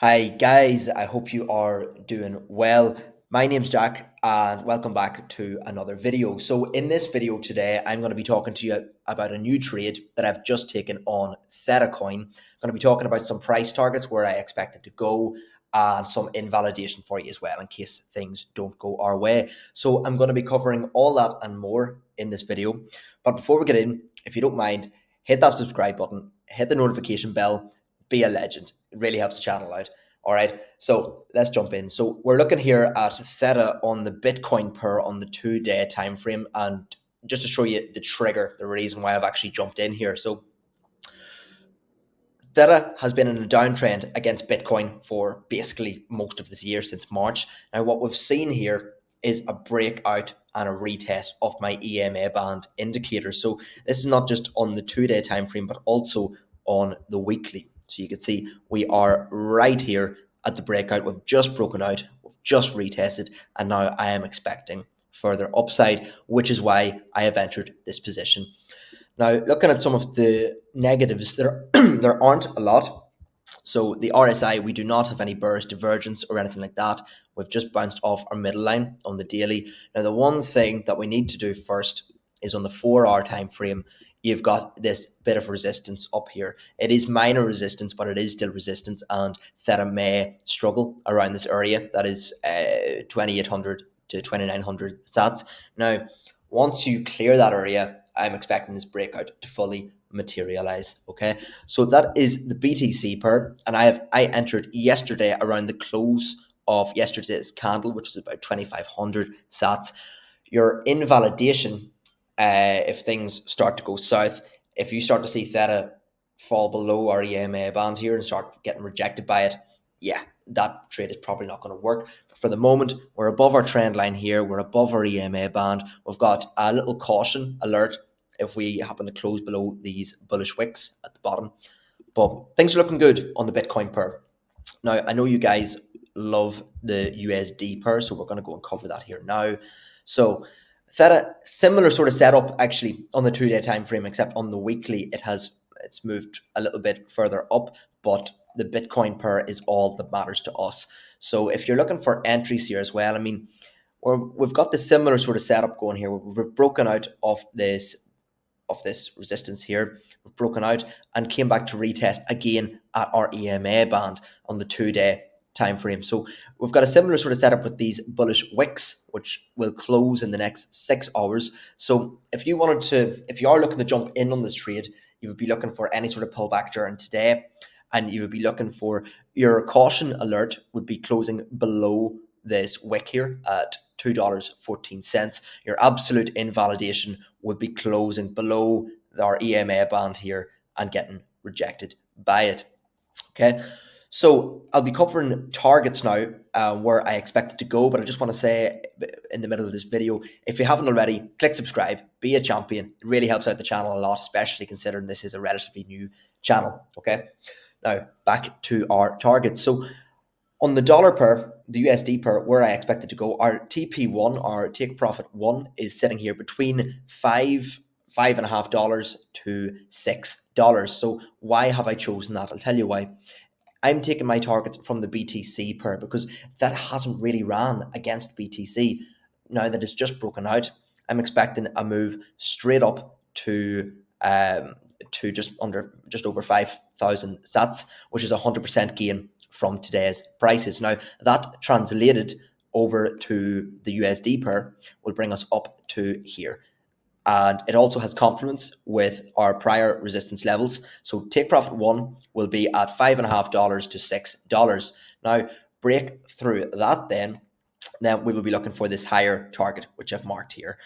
Hi guys, I hope you are doing well. My name's Jack and welcome back to another video. So in this video today, I'm going to be talking to you about a new trade that I've just taken on Theta Coin. I'm going to be talking about some price targets where I expect it to go and some invalidation for you as well in case things don't go our way. So I'm going to be covering all that and more in this video. But before we get in, if you don't mind, hit that subscribe button, hit the notification bell, be a legend. It really helps the channel out. All right, so let's jump in. So we're looking here at Theta on the Bitcoin pair on the 2-day time frame, and just to show you the trigger, the reason why I've actually jumped in here. So Theta has been in a downtrend against Bitcoin for basically most of this year since March. Now, what we've seen here is a breakout and a retest of my EMA band indicator. So this is not just on the 2-day time frame, but also on the weekly. So you can see we are right here at the breakout. We've just broken out, we've just retested, and now I am expecting further upside, which is why I have entered this position. Now, looking at some of the negatives, there aren't a lot. So the RSI, we do not have any bearish divergence or anything like that. We've just bounced off our middle line on the daily. Now, the one thing that we need to do first is on the 4-hour time frame, you've got this bit of resistance up here. It is minor resistance, but it is still resistance, and Theta may struggle around this area. That is 2800 to 2900 sats. Now, once you clear that area, I'm expecting this breakout to fully materialize. Okay, so that is the BTC pair, and I entered yesterday around the close of yesterday's candle, which was about 2500 sats. Your invalidation, if things start to go south, if you start to see Theta fall below our EMA band here and start getting rejected by it, yeah, that trade is probably not going to work. But for the moment, we're above our trend line here. We're above our EMA band. We've got a little caution alert if we happen to close below these bullish wicks at the bottom. But things are looking good on the Bitcoin pair. Now, I know you guys love the USD pair, so we're going to go and cover that here now. So Theta, similar sort of setup actually on the 2-day time frame, except on the weekly it's moved a little bit further up, but the Bitcoin pair is all that matters to us. So if you're looking for entries here as well, I mean, we've got the similar sort of setup going here. We've broken out of this resistance here. We've broken out and came back to retest again at our EMA band on the 2-day time frame. So we've got a similar sort of setup with these bullish wicks, which will close in the next 6 hours. So if you are looking to jump in on this trade, you would be looking for any sort of pullback during today, and you would be looking for your caution alert would be closing below this wick here at $2.14. Your absolute invalidation would be closing below our EMA band here and getting rejected by it. Okay, so I'll be covering targets now, where I expect it to go, but I just want to say in the middle of this video, if you haven't already, click subscribe, be a champion. It really helps out the channel a lot, especially considering this is a relatively new channel. Okay, now back to our targets. So on the dollar pair, the USD pair, where I expect it to go, our TP1, our take profit one, is sitting here between $5.50 to $6. So why have I chosen that? I'll tell you why. I'm taking my targets from the BTC pair because that hasn't really ran against BTC. Now that it's just broken out, I'm expecting a move straight up to just over 5,000 sats, which is 100% gain from today's prices. Now that translated over to the USD pair will bring us up to here. And it also has confluence with our prior resistance levels. So take profit one will be at $5.50 to $6. Now break through that, then we will be looking for this higher target, which I've marked here.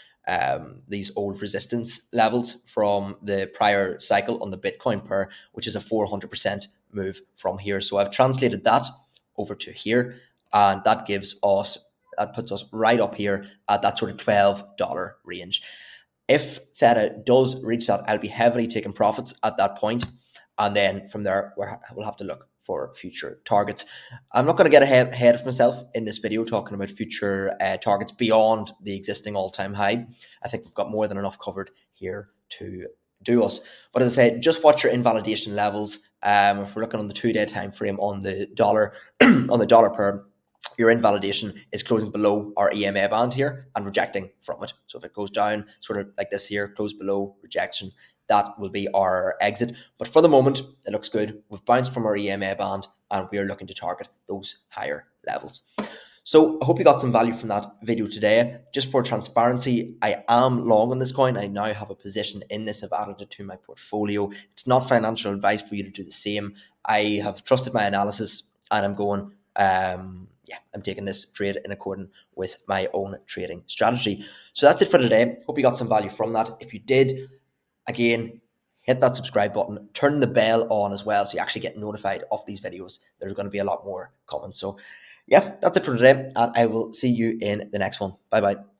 These old resistance levels from the prior cycle on the Bitcoin pair, which is a 400% move from here. So I've translated that over to here, and that puts us right up here at that sort of $12 range. If Theta does reach that, I'll be heavily taking profits at that point, and then from there we'll have to look for future targets. I'm not going to get ahead of myself in this video talking about future targets beyond the existing all-time high. I think we've got more than enough covered here to to us. But as I said, just watch your invalidation levels. If we're looking on the 2-day time frame on the dollar, on the dollar pair, your invalidation is closing below our EMA band here and rejecting from it. So if it goes down, sort of like this here, close below, rejection, that will be our exit. But for the moment, it looks good. We've bounced from our EMA band and we are looking to target those higher levels. So I hope you got some value from that video today. Just for transparency, I am long on this coin. I now have a position in this. I've added it to my portfolio. It's not financial advice for you to do the same. I have trusted my analysis and I'm going, I'm taking this trade in accordance with my own trading strategy. So that's it for today. Hope you got some value from that. If you did, again, hit that subscribe button, turn the bell on as well so you actually get notified of these videos. There's going to be a lot more coming. So yeah, that's it for today, and I will see you in the next one. Bye bye.